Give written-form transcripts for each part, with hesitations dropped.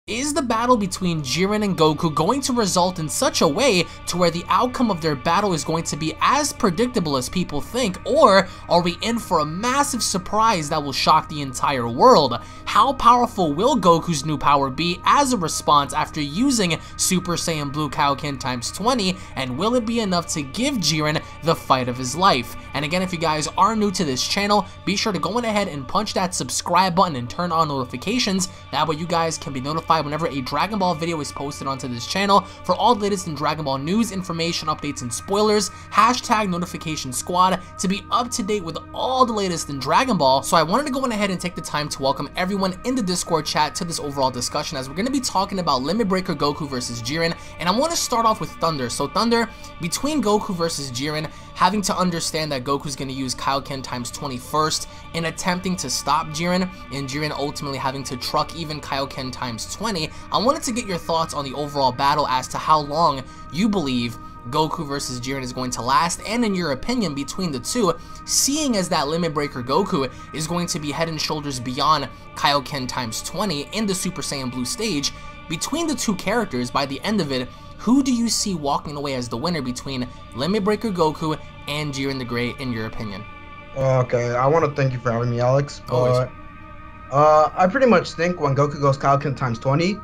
Is the battle between Jiren and Goku going to result in such a way to where the outcome of their battle is going to be as predictable as people think, or are we in for a massive surprise that will shock the entire world? How powerful will Goku's new power be as a response after using Super Saiyan Blue Kaioken times 20, and will it be enough to give Jiren the fight of his life? And again, if you guys are new to this channel, be sure to go ahead and punch that subscribe button and turn on notifications. That way you guys can be notified whenever a Dragon Ball video is posted onto this channel. For all the latest in Dragon Ball news, information, updates, and spoilers, hashtag notification squad to be up to date with all the latest in Dragon Ball. So I wanted to go ahead and take the time to welcome everyone in the Discord chat to this overall discussion, as we're going to be talking about Limit Breaker Goku versus Jiren. And I want to start off with Thunder. So Thunder, between Goku versus Jiren, having to understand that Goku's going to use Kaioken times 20 first in attempting to stop Jiren, and Jiren ultimately having to truck even Kaioken times 20, I wanted to get your thoughts on the overall battle as to how long you believe Goku versus Jiren is going to last, and in your opinion between the two, seeing as that Limit Breaker Goku is going to be head and shoulders beyond Kaioken times 20 in the Super Saiyan Blue stage. Between the two characters, by the end of it, who do you see walking away as the winner between Limit Breaker Goku and Jiren the Great, in your opinion? Okay, I want to thank you for having me, Alex. But, I pretty much think when Goku goes Kaioken times 20,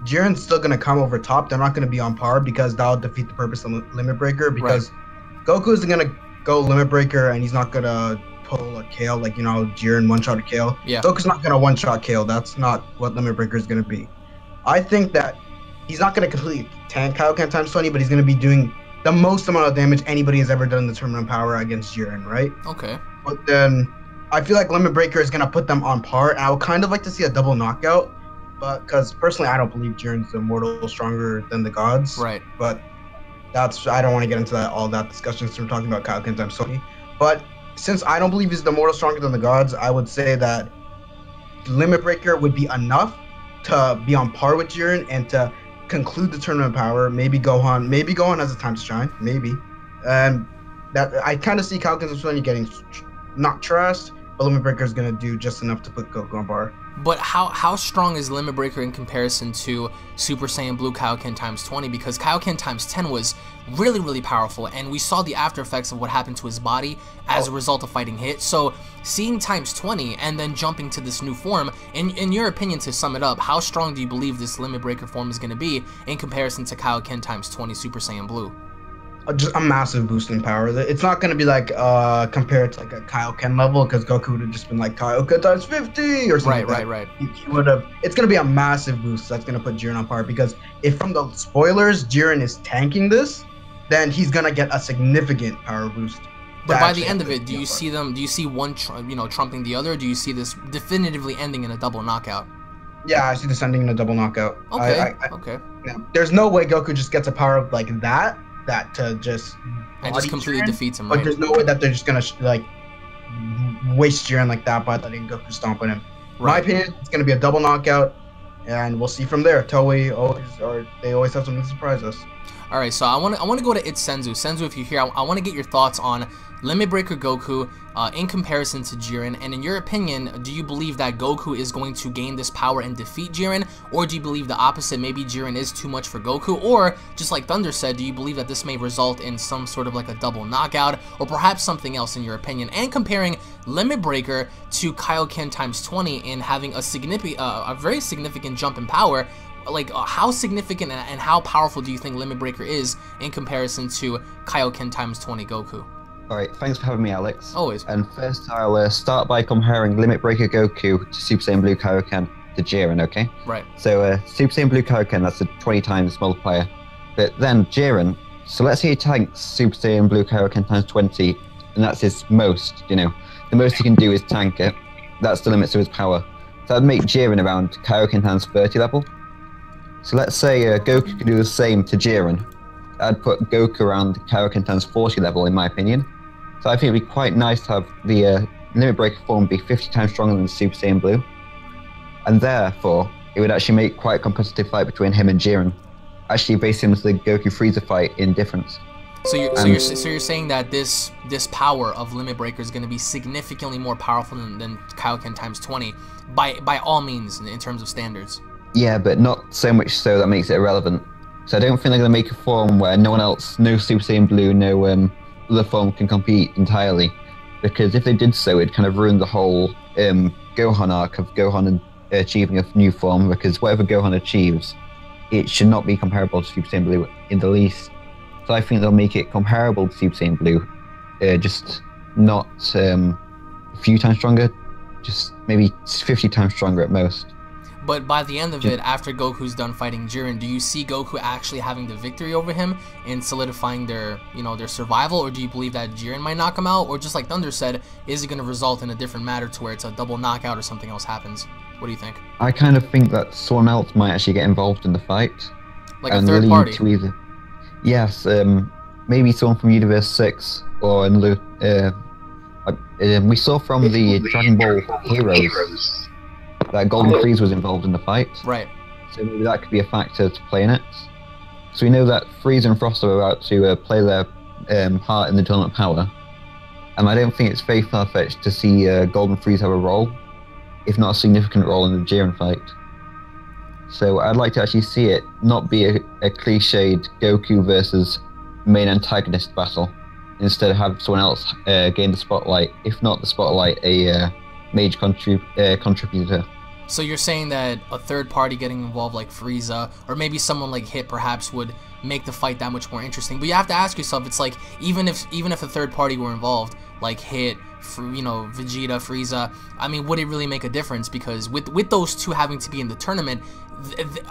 Jiren's still going to come over top. They're not going to be on par because that'll defeat the purpose of Limit Breaker, because Goku isn't going to go Limit Breaker and he's not going to pull a KO like, you know, Jiren one-shot a KO. Yeah. Goku's not going to one-shot KO. That's not what Limit Breaker is going to be. I think that he's not going to completely tank Kaioken times 20, but he's going to be doing the most amount of damage anybody has ever done in the tournament power against Jiren, right? Okay. But then I feel like Limit Breaker is going to put them on par, and I would kind of like to see a double knockout, but because personally I don't believe Jiren's immortal stronger than the gods. Right. But I don't want to get into all that discussion since we're talking about Kaioken times 20. But since I don't believe he's the immortal stronger than the gods, I would say that Limit Breaker would be enough to be on par with Jiren and to conclude the tournament power. Maybe Gohan has a time to shine, maybe. And that I kind of see Kaioken times 20 getting not trashed, but Limit Breaker is going to do just enough to put Goku on par. But how strong is Limit Breaker in comparison to Super Saiyan Blue Kaioken times 20? Because Kaioken times 10 was really, really powerful, and we saw the after effects of what happened to his body as a result of fighting Hit. So seeing times 20 and then jumping to this new form, in your opinion, to sum it up, how strong do you believe this Limit Breaker form is going to be in comparison to Kaioken times 20 Super Saiyan Blue? Just a massive boost in power. It's not going to be like compared to like a Kaioken level, because Goku would have just been like Kaioken times 50 or something. Right. He would have. It's going to be a massive boost that's going to put Jiren on par, because if from the spoilers Jiren is tanking this, then he's going to get a significant power boost. But by the end of it, do you see them? Do you see one, trumping the other? Or do you see this definitively ending in a double knockout? Yeah, I see this ending in a double knockout. Okay. Okay. Yeah. There's no way Goku just gets a power up like that to just completely defeats him. But there's no way that they're just gonna like waste Jiren like that by letting Goku stomp on him. My opinion, it's gonna be a double knockout, and we'll see from there. Toei always have something to surprise us. All right, so I want to go to It's Senzu. Senzu, if you're here, I want to get your thoughts on Limit Breaker Goku in comparison to Jiren. And in your opinion, do you believe that Goku is going to gain this power and defeat Jiren? Or do you believe the opposite? Maybe Jiren is too much for Goku? Or, just like Thunder said, do you believe that this may result in some sort of like a double knockout? Or perhaps something else in your opinion? And comparing Limit Breaker to Kaioken times 20 in having a very significant jump in power. Like, how significant and how powerful do you think Limit Breaker is in comparison to Kaioken times 20 Goku? Alright, thanks for having me, Alex. Always. And first, I'll start by comparing Limit Breaker Goku to Super Saiyan Blue Kaioken to Jiren, okay? Right. So, Super Saiyan Blue Kaioken, that's a 20 times multiplier. But then, Jiren, so let's say he tanks Super Saiyan Blue Kaioken times 20, and that's his most, the most he can do is tank it. That's the limits of his power. So that'd make Jiren around Kaioken times 30 level. So let's say Goku can do the same to Jiren. I'd put Goku around Kaioken times 40 level, in my opinion. So I think it'd be quite nice to have the Limit Breaker form be 50 times stronger than Super Saiyan Blue. And therefore, it would actually make quite a competitive fight between him and Jiren. Actually very similar to the Goku Frieza fight in difference. So you're saying that this power of Limit Breaker is going to be significantly more powerful than Kaioken times 20 by all means in terms of standards. Yeah, but not so much so that makes it irrelevant. So I don't think they're going to make a form where no one else, no Super Saiyan Blue, no other form can compete entirely. Because if they did so, it'd kind of ruin the whole Gohan arc of Gohan achieving a new form, because whatever Gohan achieves, it should not be comparable to Super Saiyan Blue in the least. So I think they'll make it comparable to Super Saiyan Blue, just not a few times stronger, just maybe 50 times stronger at most. But by the end of it, after Goku's done fighting Jiren, do you see Goku actually having the victory over him and solidifying their, their survival, or do you believe that Jiren might knock him out, or just like Thunder said, is it going to result in a different matter to where it's a double knockout or something else happens? What do you think? I kind of think that someone else might actually get involved in the fight, like a third party. To either, yes, maybe someone from Universe 6 or another. We saw from the Dragon Ball Heroes that Golden Frieza was involved in the fight. Right. So maybe that could be a factor to play in it. So we know that Frieza and Frost are about to play their part in the Tournament of Power. And I don't think it's very far-fetched to see Golden Frieza have a role, if not a significant role in the Jiren fight. So I'd like to actually see it not be a cliched Goku versus main antagonist battle. Instead, have someone else gain the spotlight, if not the spotlight, a major contributor. So you're saying that a third party getting involved like Frieza, or maybe someone like Hit perhaps, would make the fight that much more interesting. But you have to ask yourself, it's like, even if a third party were involved, like Hit, Vegeta, Frieza, I mean, would it really make a difference? Because with those two having to be in the tournament,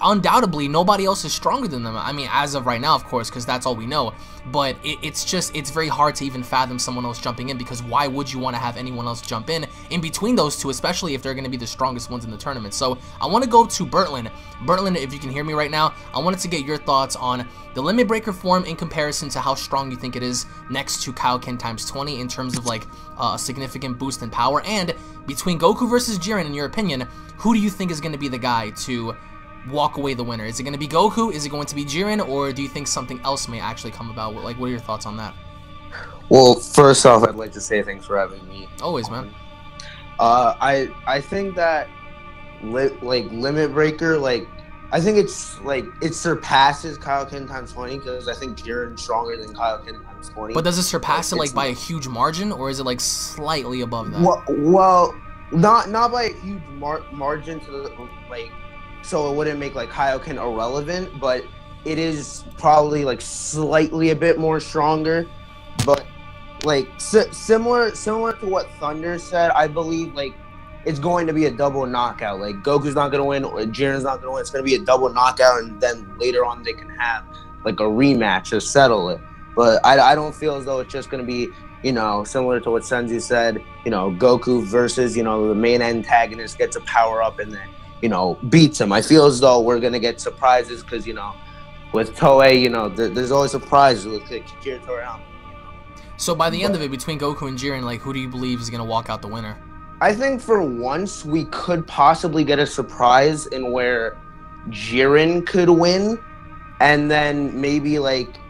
undoubtedly nobody else is stronger than them. I mean, as of right now, of course, because that's all we know. But it's very hard to even fathom someone else jumping in, because why would you want to have anyone else jump in between those two, especially if they're going to be the strongest ones in the tournament? So I want to go to Bertlin. Bertlin, if you can hear me right now, I wanted to get your thoughts on the Limit Breaker form in comparison to how strong you think it is next to Kaioken times 20 in terms of like a significant boost in power. And between Goku versus Jiren, in your opinion, who do you think is going to be the guy to walk away the winner? Is it going to be Goku? Is it going to be Jiren? Or do you think something else may actually come about? Like, what are your thoughts on that? Well, first off, I'd like to say thanks for having me. Always, man. I think that Limit Breaker, I think it surpasses Kaioken times 20, because I think Jiren's stronger than Kaioken times 20. But does it surpass it by a huge margin, or is it like slightly above that? Well, not by a huge margin to the, so it wouldn't make Kaioken irrelevant, but it is probably slightly a bit more stronger. But similar to what Thunder said, I believe it's going to be a double knockout. Goku's not going to win, or Jiren's not going to win. It's going to be a double knockout, and then later on they can have a rematch to settle it. But I don't feel as though it's just going to be, similar to what Senzu said, Goku versus, the main antagonist gets a power up and then, beats him. I feel as though we're going to get surprises because, with Toei, there's always surprises with Kikiri Toriyama. So by the end of it, between Goku and Jiren, who do you believe is going to walk out the winner? I think for once we could possibly get a surprise in where Jiren could win, and then maybe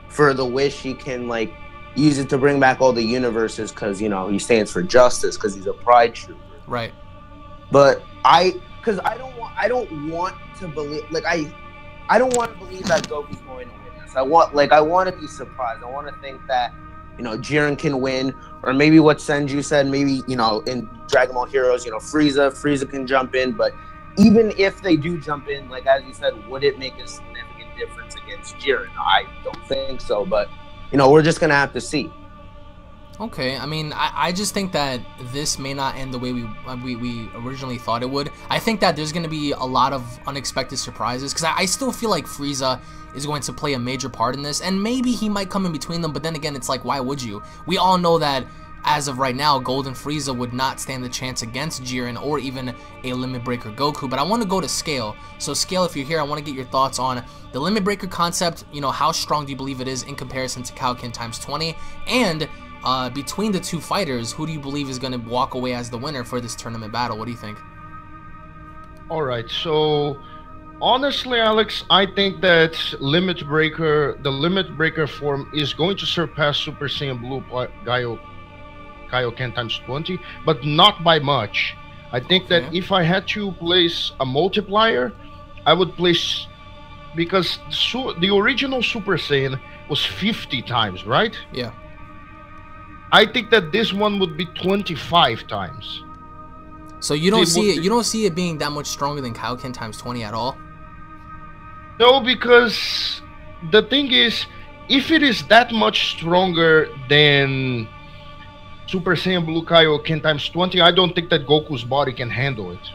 for the wish he can use it to bring back all the universes, because he stands for justice, because he's a pride trooper. Right. But I don't want to believe I don't want to believe that Goku's going to win this. I want to be surprised. I want to think that Jiren can win, or maybe what Senju said, maybe in Dragon Ball Heroes, Frieza can jump in. But even if they do jump in, as you said, would it make a significant difference against Jiren? I don't think so, but we're just gonna have to see. Okay, I mean, I just think that this may not end the way we originally thought it would. I think that there's going to be a lot of unexpected surprises, because I still feel like Frieza is going to play a major part in this, and maybe he might come in between them, but then again, it's why would you? We all know that as of right now, Golden Frieza would not stand the chance against Jiren or even a Limit Breaker Goku. But I want to go to Scale. So Scale, if you're here, I want to get your thoughts on the Limit Breaker concept. How strong do you believe it is in comparison to Kaioken times 20? And between the two fighters, who do you believe is going to walk away as the winner for this tournament battle? What do you think? All right, so honestly, Alex, I think that the Limit Breaker form is going to surpass Super Saiyan Blue Kaioken times 20, but not by much. I think that if I had to place a multiplier, I would place, because the original Super Saiyan was 50 times, right? Yeah. I think that this one would be 25 times. So you don't see it. You don't see it being that much stronger than Kaioken times 20 at all. No, because the thing is, if it is that much stronger than Super Saiyan Blue Kaioken times 20, I don't think that Goku's body can handle it.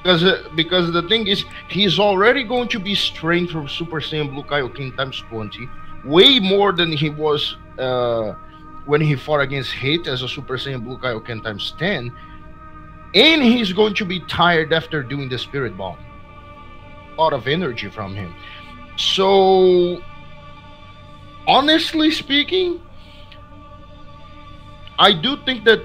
Because the thing is, he's already going to be strained from Super Saiyan Blue Kaioken times 20, way more than he was when he fought against Hate as a Super Saiyan Blue Kaioken times 10, and he's going to be tired after doing the Spirit Bomb. A lot of energy from him. So, honestly speaking, I do think that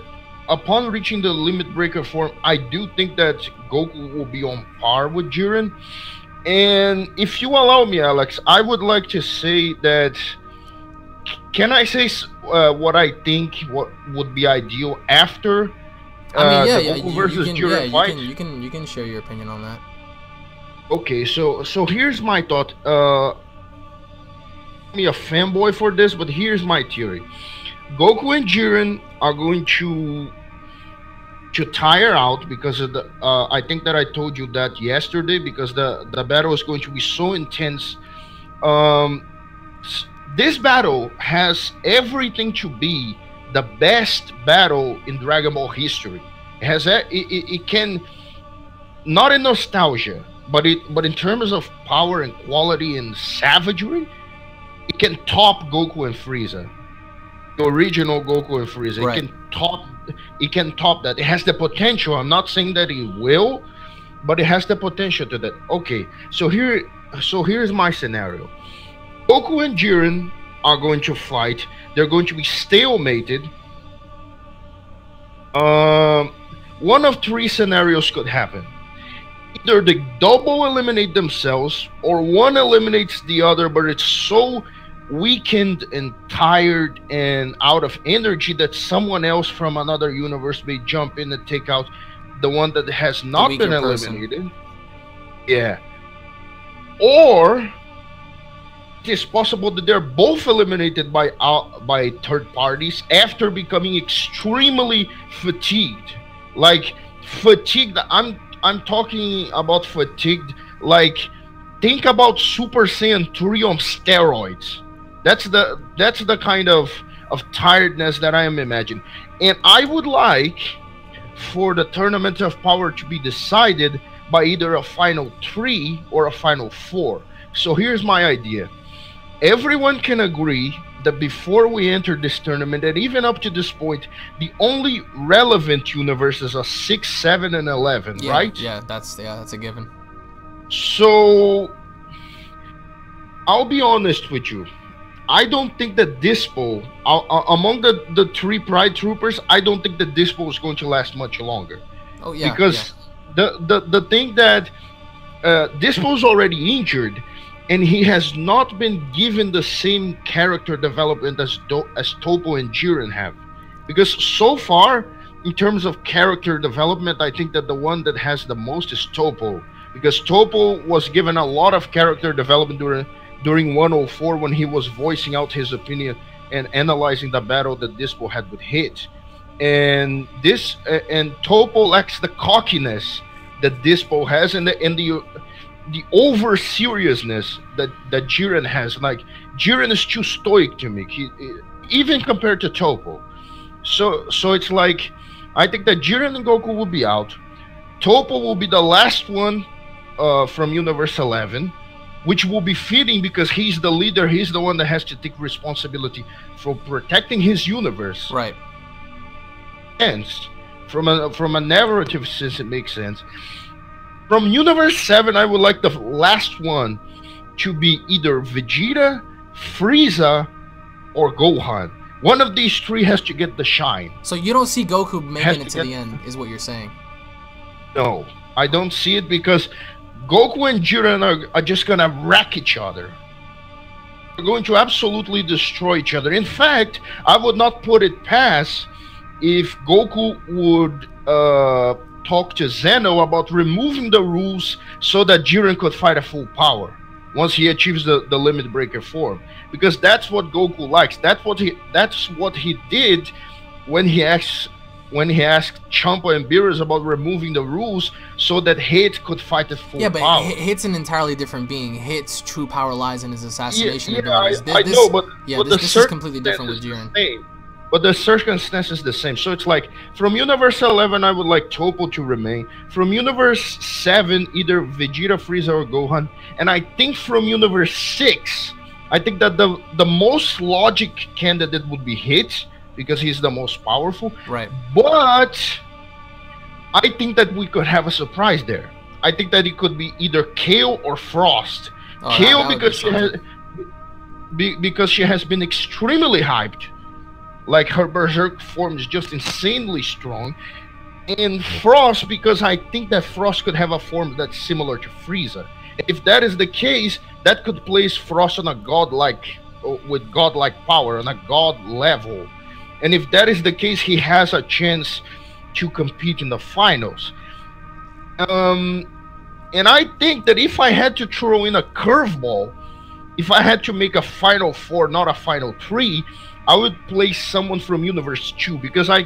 upon reaching the Limit Breaker form, I do think that Goku will be on par with Jiren. And if you allow me, Alex, I would like to say that, can I say what I think what would be ideal after I mean, the Goku versus Jiren fight? You can share your opinion on that. Okay, so here's my thought. I'm a fanboy for this, but here's my theory. Goku and Jiren are going to tire out because of the I think that I told you that yesterday, because the battle is going to be so intense. This battle has everything to be the best battle in Dragon Ball history. It has it can, not in nostalgia, but in terms of power and quality and savagery, it can top Goku and Frieza. The original Goku and Frieza. Right. It can top that. It has the potential. I'm not saying that it will, but it has the potential to that. Okay, so here's my scenario. Goku and Jiren are going to fight. They're going to be stalemated. One of three scenarios could happen. Either they double eliminate themselves, or one eliminates the other, but it's so weakened and tired and out of energy that someone else from another universe may jump in and take out the one that has not been eliminated. Yeah. Or it is possible that they're both eliminated by third parties after becoming extremely fatigued. Like fatigued, I'm talking about fatigued, like think about Super Saiyan 3 on steroids. That's the kind of tiredness that I am imagining. And I would like for the Tournament of Power to be decided by either a final 3 or a final 4. So here's my idea. Everyone can agree that before we enter this tournament, and even up to this point, the only relevant universe is a 6, 7, and 11, right? Yeah, that's a given. So I'll be honest with you. I don't think that Dispo, among the 3 Pride Troopers, I don't think that Dispo is going to last much longer. Oh yeah. Because the thing that Dispo's already injured, and he has not been given the same character development as Toppo and Jiren have. Because so far, in terms of character development, I think that the one that has the most is Toppo. Because Toppo was given a lot of character development during 104 when he was voicing out his opinion and analyzing the battle that Dispo had with Hit. And Toppo lacks the cockiness that Dispo has, and the over seriousness that Jiren has. Like, Jiren is too stoic to me, even compared to Toppo. So it's like, I think that Jiren and Goku will be out. Toppo will be the last one from Universe 11, which will be fitting because he's the leader. He's the one that has to take responsibility for protecting his universe. Right. Hence, from a narrative sense, it makes sense. From Universe 7, I would like the last one to be either Vegeta, Frieza, or Gohan. One of these 3 has to get the shine. So you don't see Goku making it to the end, is what you're saying? No, I don't see it, because Goku and Jiren are just gonna wreck each other. They're going to absolutely destroy each other. In fact, I would not put it past if Goku would talk to Zeno about removing the rules so that Jiren could fight at full power once he achieves the limit breaker form, because that's what Goku likes. That's what he did when he asked Champa and Beerus about removing the rules so that Hit could fight at full power. Yeah, but Hit's an entirely different being. Hit's true power lies in his assassination abilities. I know, but this is completely different with Jiren. But the circumstance is the same. So it's like, from Universe 11, I would like Toppo to remain. From Universe 7, either Vegeta, Frieza, or Gohan. And I think from Universe 6, I think that the most logic candidate would be Hit, because he's the most powerful. Right. But I think that we could have a surprise there. I think that it could be either Kale or Frost. Kale, because she has been extremely hyped. Like, her Berserk form is just insanely strong. And Frost, because I think that Frost could have a form that's similar to Frieza. If that is the case, that could place Frost on a with godlike power, on a god level. And if that is the case, he has a chance to compete in the finals. And I think that if I had to throw in a curveball, if I had to make a Final 4, not a Final 3, I would place someone from Universe 2, because I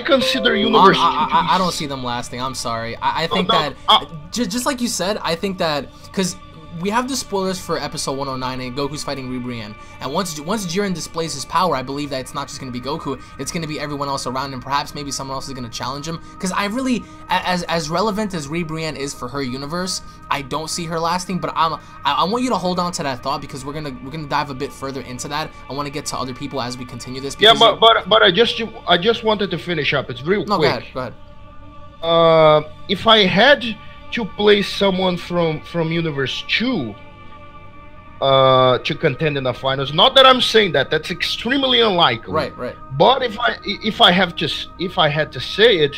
consider Universe 2 I don't see them lasting. I'm sorry. I think just like you said, I think that, because we have the spoilers for episode 109 and Goku's fighting Ribrianne, and once Jiren displays his power, I believe that it's not just going to be Goku, it's going to be everyone else around him. Perhaps maybe someone else is going to challenge him, because I really, as relevant as Ribrianne is for her universe, I don't see her lasting. But I want you to hold on to that thought, because we're gonna dive a bit further into that. I want to get to other people as we continue this. Yeah, but I just wanted to finish up. It's real quick. Go ahead. If I had to place someone from Universe 2 to contend in the finals, not that I'm saying that's extremely unlikely. Right. But if I had to say it,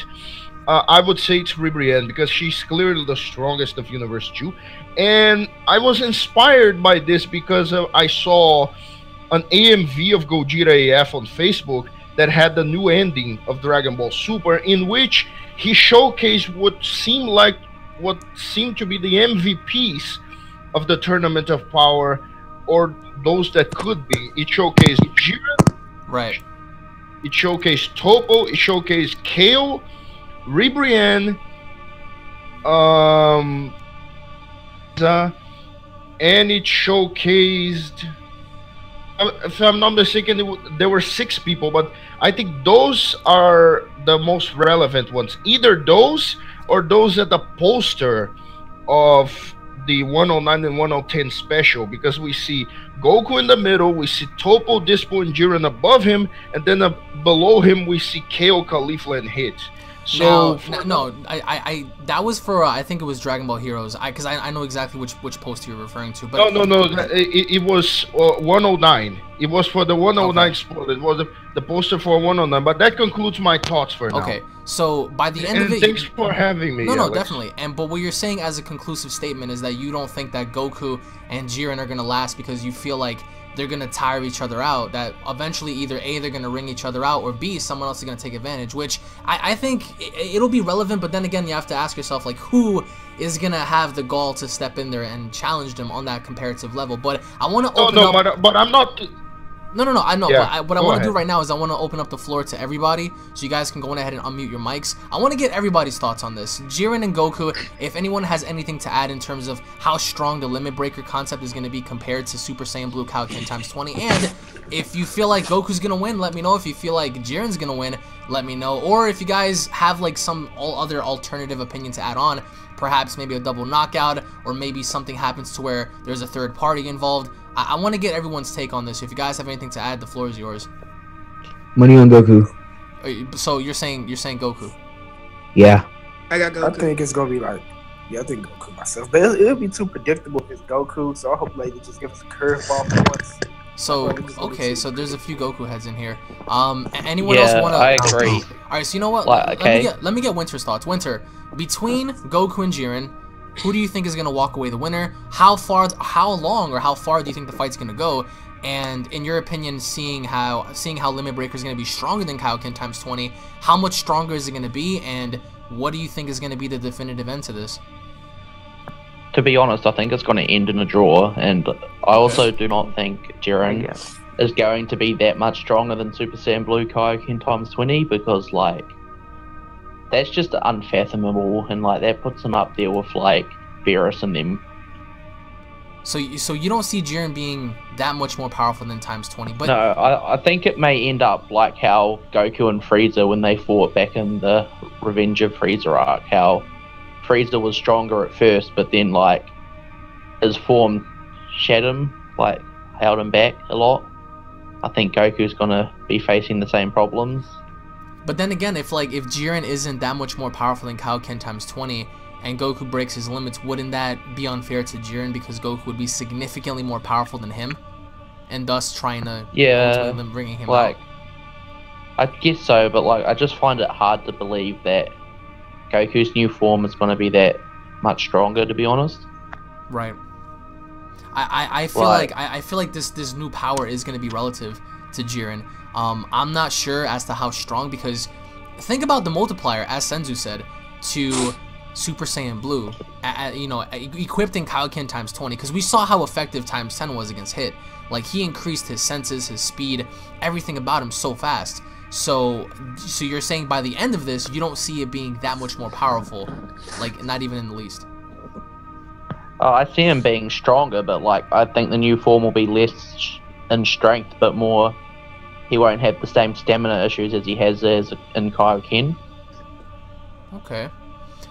I would say it's Ribrianne, because she's clearly the strongest of Universe 2. And I was inspired by this because I saw an AMV of Gogeta AF on Facebook that had the new ending of Dragon Ball Super, in which he showcased what seemed to be the MVPs of the Tournament of Power, or those that could be. It showcased Jiren. Right. It showcased Toppo. It showcased Kale, Ribrianne, and it showcased, if I'm not mistaken, there were 6 people, but I think those are the most relevant ones. Either those or those at the poster of the 109 and 110 special, because we see Goku in the middle, we see Toppo, Dispo, and Jiren above him, and then below him we see Kale, Caulifla, and Hit. So I that was for I think it was Dragon Ball Heroes. Because I know exactly which poster you're referring to. But no, it was 109. It was for the 109 spoiler. It was the poster for 109. But that concludes my thoughts for now. Okay, so by the end of it, thanks for having me. No, definitely. But what you're saying as a conclusive statement is that you don't think that Goku and Jiren are gonna last, because you feel like they're gonna tire each other out, that eventually either A, they're gonna ring each other out, or B, someone else is gonna take advantage, which I think it'll be relevant. But then again, you have to ask yourself, like, who is gonna have the gall to step in there and challenge them on that comparative level? But I want to open up. But I'm not. No, I know. Yeah, but what I want to do right now is I want to open up the floor to everybody, so you guys can go ahead and unmute your mics. I want to get everybody's thoughts on this. Jiren and Goku, if anyone has anything to add in terms of how strong the limit breaker concept is going to be compared to Super Saiyan Blue Kaioken times 20. And if you feel like Goku's going to win, let me know. If you feel like Jiren's going to win, let me know. Or if you guys have like some other alternative opinion to add on, perhaps maybe a double knockout, or maybe something happens to where there's a third party involved. I want to get everyone's take on this. If you guys have anything to add, the floor is yours. Money on Goku. So you're saying Goku? Yeah. I got Goku. I think it's gonna be like, I think Goku myself, but it'll be too predictable if it's Goku. So I hope like they just give us a curveball for once. So okay, so there's a few Goku heads in here. Anyone else want to? I agree. All right, so you know what? Okay. Let me get Winter's thoughts. Winter, between Goku and Jiren, who do you think is going to walk away the winner? How long or how far do you think the fight's going to go? And in your opinion, seeing how Limit Breaker is going to be stronger than Kaioken times 20, how much stronger is it going to be? And what do you think is going to be the definitive end to this? To be honest, I think it's going to end in a draw, and I also do not think Jiren is going to be that much stronger than Super Saiyan Blue Kaioken times 20, because, like, that's just unfathomable, and, like, that puts him up there with, like, Beerus and them. So you don't see Jiren being that much more powerful than times 20, but... No, I think it may end up like how Goku and Frieza, when they fought back in the Revenge of Frieza arc, how Frieza was stronger at first, but then, like, his form shattered him, like, held him back a lot. I think Goku's gonna be facing the same problems. But then again, if Jiren isn't that much more powerful than Kaioken times 20, and Goku breaks his limits, wouldn't that be unfair to Jiren, because Goku would be significantly more powerful than him, and thus trying to ultimately bringing him out? I guess so, but, like, I just find it hard to believe that Goku's new form is going to be that much stronger, to be honest. Right. I feel like this new power is going to be relative to Jiren. I'm not sure as to how strong, because think about the multiplier, as Senzu said, to Super Saiyan Blue, you know, equipped in Kaioken times 20, because we saw how effective times 10 was against Hit. Like, he increased his senses, his speed, everything about him so fast. So you're saying by the end of this, you don't see it being that much more powerful, like, not even in the least. I see him being stronger, but, like, I think the new form will be less in strength, but more, he won't have the same stamina issues as he has in Kaioken. Okay.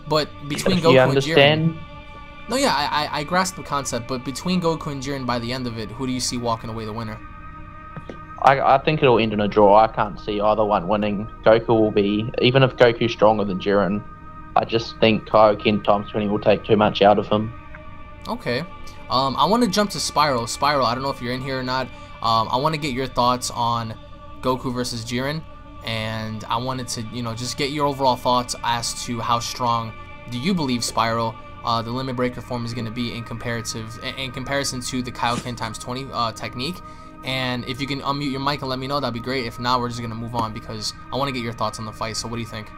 But between Goku and Jiren... No, yeah, I grasp the concept, but between Goku and Jiren, by the end of it, who do you see walking away the winner? I think it'll end in a draw. I can't see either one winning. Goku will be... Even if Goku's stronger than Jiren, I just think Kaioken times 20 will take too much out of him. Okay. I want to jump to Spiral. Spiral, I don't know if you're in here or not. I want to get your thoughts on Goku versus Jiren, and I wanted to, you know, just get your overall thoughts as to how strong do you believe Spiral, the Limit Breaker form, is going to be in comparison to the Kaioken times 20 technique. And if you can unmute your mic and let me know, that'd be great. If not, we're just going to move on, because I want to get your thoughts on the fight. So what do you think?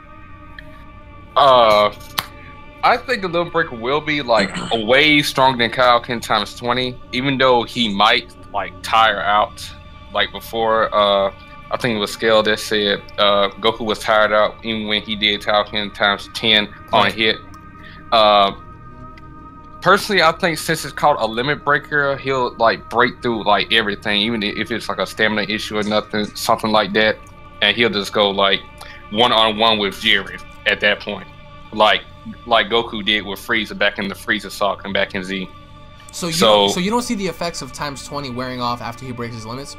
I think the Limit Breaker will be, like, a way stronger than Kaioken times 20, even though he might, like, tire out, like, before. I think it was Scale that said Goku was tired out even when he did Kaioken times 10 on Hit. Personally, I think since it's called a Limit Breaker, he'll, like, break through, like, everything, even if it's, like, a stamina issue or something like that, and he'll just go, like, one-on-one with Jiren at that point, like Goku did with Frieza back in the Frieza saga and back in Z. So you don't see the effects of times 20 wearing off after he breaks his limits?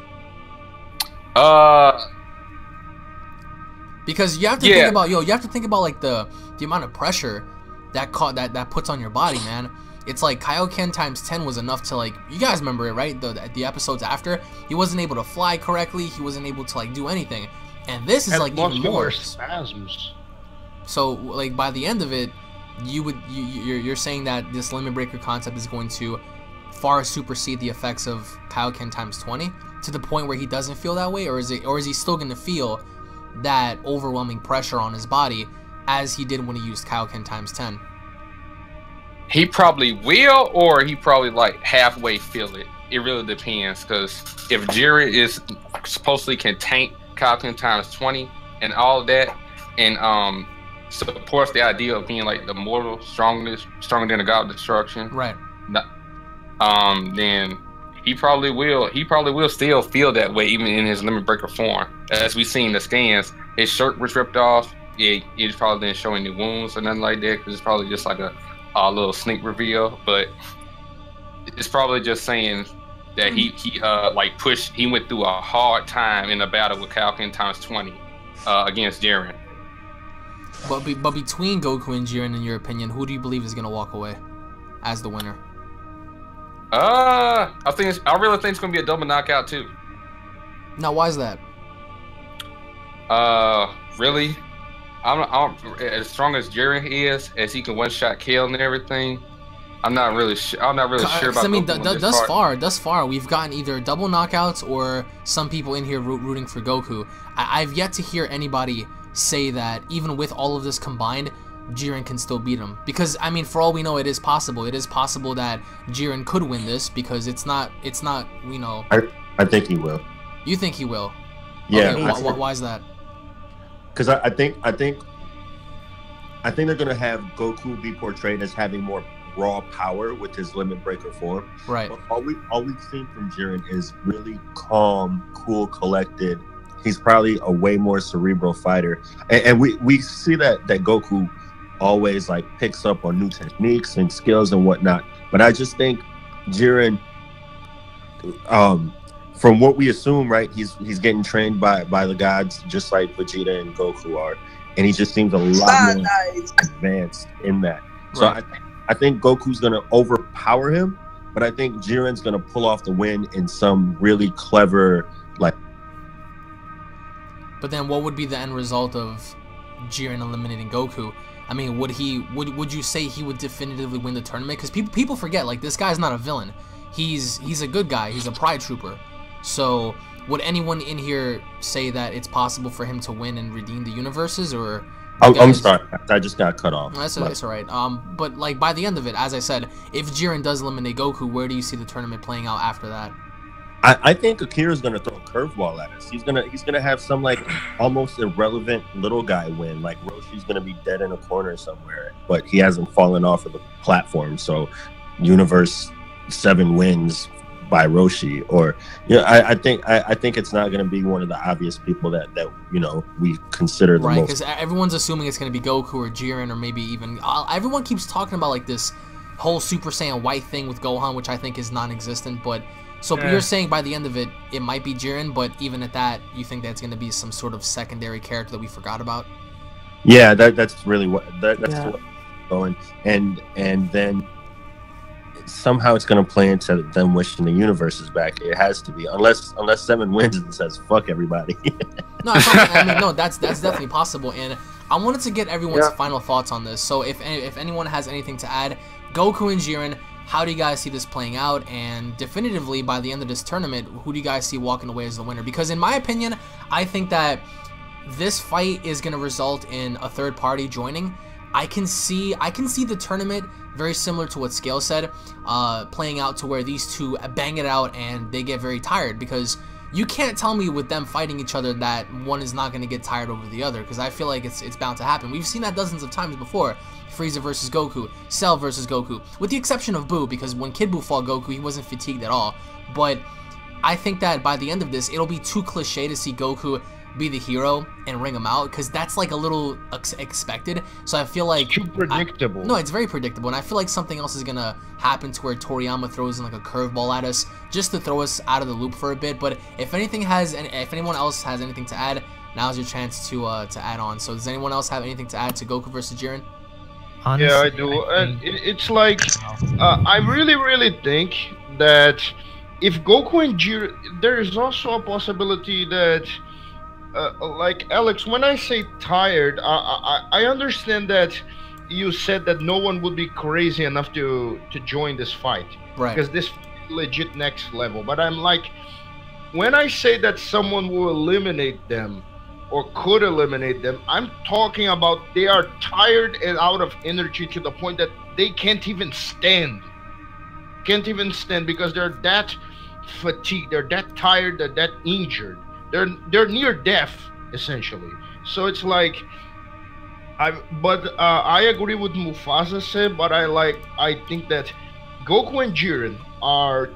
Because you have to think about, you have to think about, like, the amount of pressure that puts on your body, man. It's like Kaioken times 10 was enough to, like, you guys remember it, right? The episodes after, he wasn't able to fly correctly, he wasn't able to, like, do anything. And this is, like, even more spasms. So, like, by the end of it, you're saying that this Limit Breaker concept is going to far supersede the effects of Kaioken times 20 to the point where he doesn't feel that way, or is he still going to feel that overwhelming pressure on his body as he did when he used Kaioken times 10? He probably will, or he probably, like, halfway feel it. It really depends, because if Jiren is supposedly can tank Kaioken times 20 and all of that, and supports the idea of being, like, the mortal stronger than the God of Destruction, right? Then he probably will still feel that way even in his Limit Breaker form. As we seen the scans, his shirt was ripped off. It probably didn't show any wounds or nothing like that, because it's probably just like a little sneak reveal. But it's probably just saying that he went through a hard time in a battle with Kaioken times 20 against Jiren. But between Goku and Jiren, in your opinion, who do you believe is going to walk away as the winner? I really think it's going to be a double knockout too. Now, why is that? Really, I'm as strong as Jiren is, as he can one-shot kill and everything. I'm not really sure about. I mean, thus far, we've gotten either double knockouts or some people in here rooting for Goku. I've yet to hear anybody say that, even with all of this combined, Jiren can still beat him. Because, I mean, for all we know, it is possible. It is possible that Jiren could win this because it's not, you know... I think he will. You think he will? Yeah. Okay, why is that? Because I think they're going to have Goku be portrayed as having more raw power with his limit breaker form. Right. But all we've seen from Jiren is really calm, cool, collected. He's probably a way more cerebral fighter, and we see that Goku always like picks up on new techniques and skills and whatnot. But I just think Jiren, from what we assume, right, he's getting trained by the gods just like Vegeta and Goku are, and he just seems a lot more advanced in that. So Right. I think Goku's gonna overpower him, but I think Jiren's gonna pull off the win in some really clever like. But then what would be the end result of Jiren eliminating Goku? I mean, would you say he would definitively win the tournament? Because people forget, like, this guy's not a villain. He's a good guy. He's a pride trooper. So would anyone in here say that it's possible for him to win and redeem the universes, or? I'm sorry, I just got cut off. That's all right. But like by the end of it, as I said, if Jiren does eliminate Goku, where do you see the tournament playing out after that? I think Akira's gonna throw a curveball at us. He's gonna have some like almost irrelevant little guy win. Like Roshi's gonna be dead in a corner somewhere, but he hasn't fallen off of the platform. So, Universe 7 wins by Roshi, or I think it's not gonna be one of the obvious people that we consider the right, most. because everyone's assuming it's gonna be Goku or Jiren, or maybe even everyone keeps talking about like this whole Super Saiyan White thing with Gohan, which I think is non-existent, but. So you're saying by the end of it, it might be Jiren, but even at that, you think that's going to be some sort of secondary character that we forgot about? Yeah, that's really what that's what going, and then somehow it's going to play into them wishing the universes back. It has to be, unless 7 wins and says fuck everybody. No, I mean, no, that's definitely possible, and I wanted to get everyone's final thoughts on this. So if anyone has anything to add, Goku and Jiren. How do you guys see this playing out? And definitively, by the end of this tournament, who do you guys see walking away as the winner? Because in my opinion, I think that this fight is going to result in a third party joining. I can see the tournament very similar to what Scale said, playing out to where these two bang it out and they get very tired, because you can't tell me with them fighting each other that one is not going to get tired over the other, because I feel like it's bound to happen. We've seen that dozens of times before. Frieza versus Goku, Cell versus Goku, with the exception of Buu, because when Kid Buu fought Goku, he wasn't fatigued at all. But I think that by the end of this, it'll be too cliche to see Goku be the hero and ring him out, because that's like a little expected. So I feel like too predictable. No, it's very predictable, and I feel like something else is gonna happen to where Toriyama throws in like a curveball at us just to throw us out of the loop for a bit. But if anyone else has anything to add, now's your chance to add on. So does anyone else have anything to add to Goku versus Jiren? Honestly, yeah, I do. And it's like, I really think that if Goku and Jiren, there is also a possibility that, like Alex, when I say tired, I understand that you said that no one would be crazy enough to join this fight. Right. Because this is legit next level. But I'm like, when I say that someone will eliminate them, or could eliminate them, I'm talking about they are tired and out of energy to the point that they can't even stand. Because they're that fatigued, they're that tired, they're that injured. They're near death, essentially. So it's like, I agree with Mufasa said, but I think that Goku and Jiren are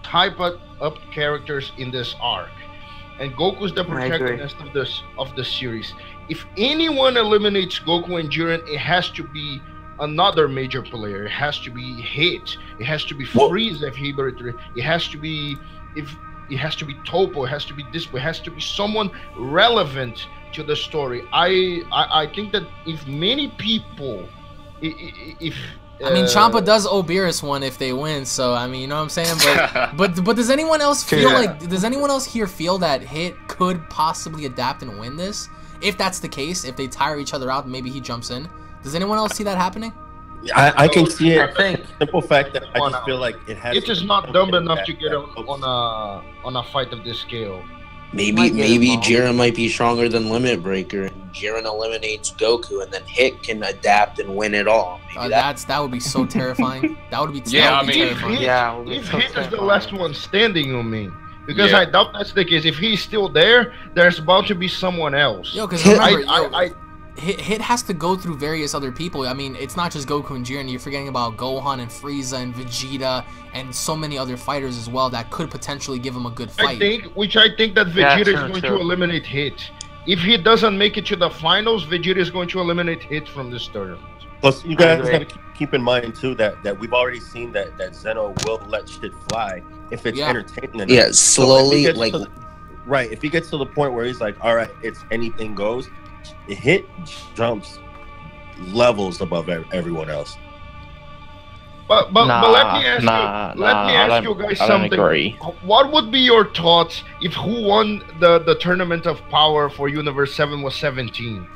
type up characters in this arc. And Goku's the protagonist of the series. If anyone eliminates Goku and Jiren, it has to be another major player. It has to be Hit. It has to be Frieza if he betrayed. It has to be Toppo. It has to be this. It has to be someone relevant to the story. I think that if many people, I mean, Champa does owe Beerus one if they win, so I mean, you know what I'm saying? But does anyone else feel does anyone else here feel that Hit could possibly adapt and win this? If that's the case, if they tire each other out, maybe he jumps in. Does anyone else see that happening? I can see it. I think simple fact that I just feel like it has. It is not dumb enough to get on a fight of this scale. Maybe Jiren might be stronger than Limit Breaker. Jiren eliminates Goku, and then Hit can adapt and win it all. That would be so terrifying. That would be terrifying. If Hit is the last one standing, you mean? Because I doubt that's the case. If he's still there, there's about to be someone else. Yo, because remember, Hit has to go through various other people. I mean, it's not just Goku and Jiren. You're forgetting about Gohan and Frieza and Vegeta and so many other fighters as well that could potentially give him a good fight. I think that Vegeta is going to eliminate Hit. If he doesn't make it to the finals, Vegeta is going to eliminate Hit from this tournament. Plus, you guys got to keep in mind too that we've already seen that Zeno will let shit fly if it's entertaining enough. Yeah, slowly, so right. If he gets to the point where he's like, all right, it's anything goes, Hit jumps levels above everyone else. But let me ask you guys something. What would be your thoughts if who won the tournament of power for Universe 7 was 17?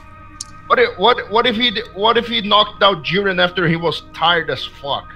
What if he knocked out Jiren after he was tired as fuck?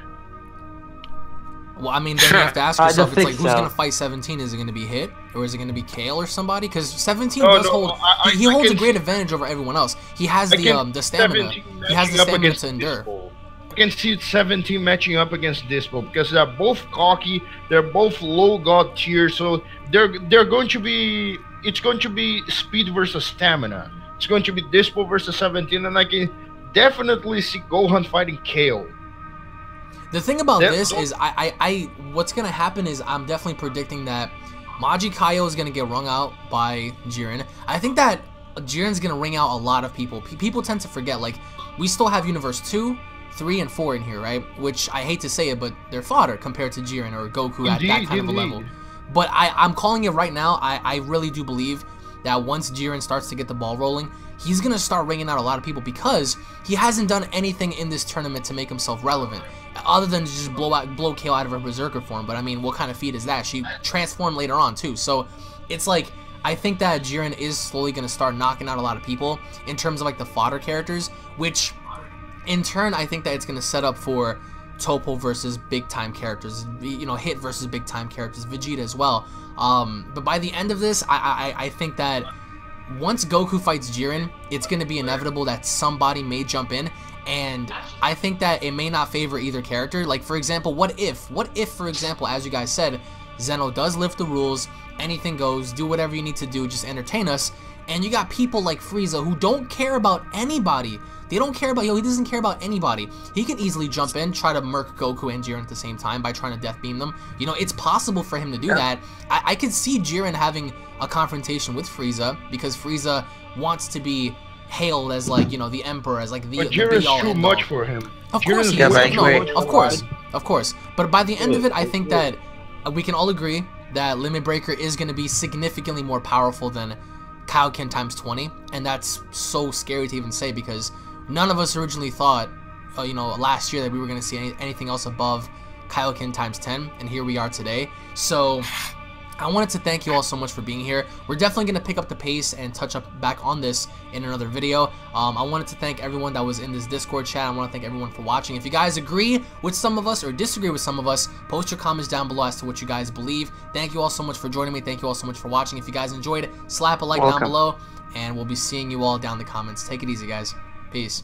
Well, I mean, then you have to ask yourself, it's like, who's going to fight 17? Is it going to be Hit? Or is it going to be Kale or somebody? Because 17 does hold... He holds a great advantage over everyone else. He has the stamina. He has the stamina to endure. I can see 17 matching up against Dispo because they're both cocky. They're both low god tier. So they're going to be... It's going to be speed versus stamina. It's going to be Dispo versus 17. And I can definitely see Gohan fighting Kale. The thing about this is, what's gonna happen is I'm definitely predicting that Maji Kaio is gonna get wrung out by Jiren. I think that Jiren's gonna ring out a lot of people. People tend to forget, like, we still have Universe 2, 3, and 4 in here, right? Which I hate to say it, but they're fodder compared to Jiren or Goku at that kind of a level. But I'm calling it right now. I really do believe that once Jiren starts to get the ball rolling, he's gonna start ringing out a lot of people because he hasn't done anything in this tournament to make himself relevant. Other than just blow Kale out of her berserker form. But I mean, what kind of feat is that? She transformed later on too. So it's like, I think that Jiren is slowly going to start knocking out a lot of people in terms of like the fodder characters, which in turn I think that it's going to set up for Topo versus big time characters, you know, Hit versus big time characters, Vegeta as well. But by the end of this, I think that once Goku fights Jiren, it's going to be inevitable that somebody may jump in. And I think that it may not favor either character. Like, for example, what if, for example, as you guys said, Zeno does lift the rules, anything goes, do whatever you need to do, just entertain us, and you got people like Frieza who don't care about anybody. They don't care about, he doesn't care about anybody. He can easily jump in, try to murk Goku and Jiren at the same time by trying to death beam them. You know, it's possible for him to do that. I could see Jiren having a confrontation with Frieza because Frieza wants to be hailed as, like, you know, the emperor, as like the Jiren's too much for him. Of course he is. Of course. But by the end of it, I think that we can all agree that Limit Breaker is going to be significantly more powerful than Kaioken times 20, and that's so scary to even say because none of us originally thought, you know, last year that we were going to see anything else above Kaioken times 10, and here we are today. So I wanted to thank you all so much for being here. We're definitely going to pick up the pace and touch up back on this in another video. I wanted to thank everyone that was in this Discord chat. I want to thank everyone for watching. If you guys agree with some of us or disagree with some of us, post your comments down below as to what you guys believe. Thank you all so much for joining me. Thank you all so much for watching. If you guys enjoyed, slap a like down below, and we'll be seeing you all down in the comments. Take it easy, guys. Peace.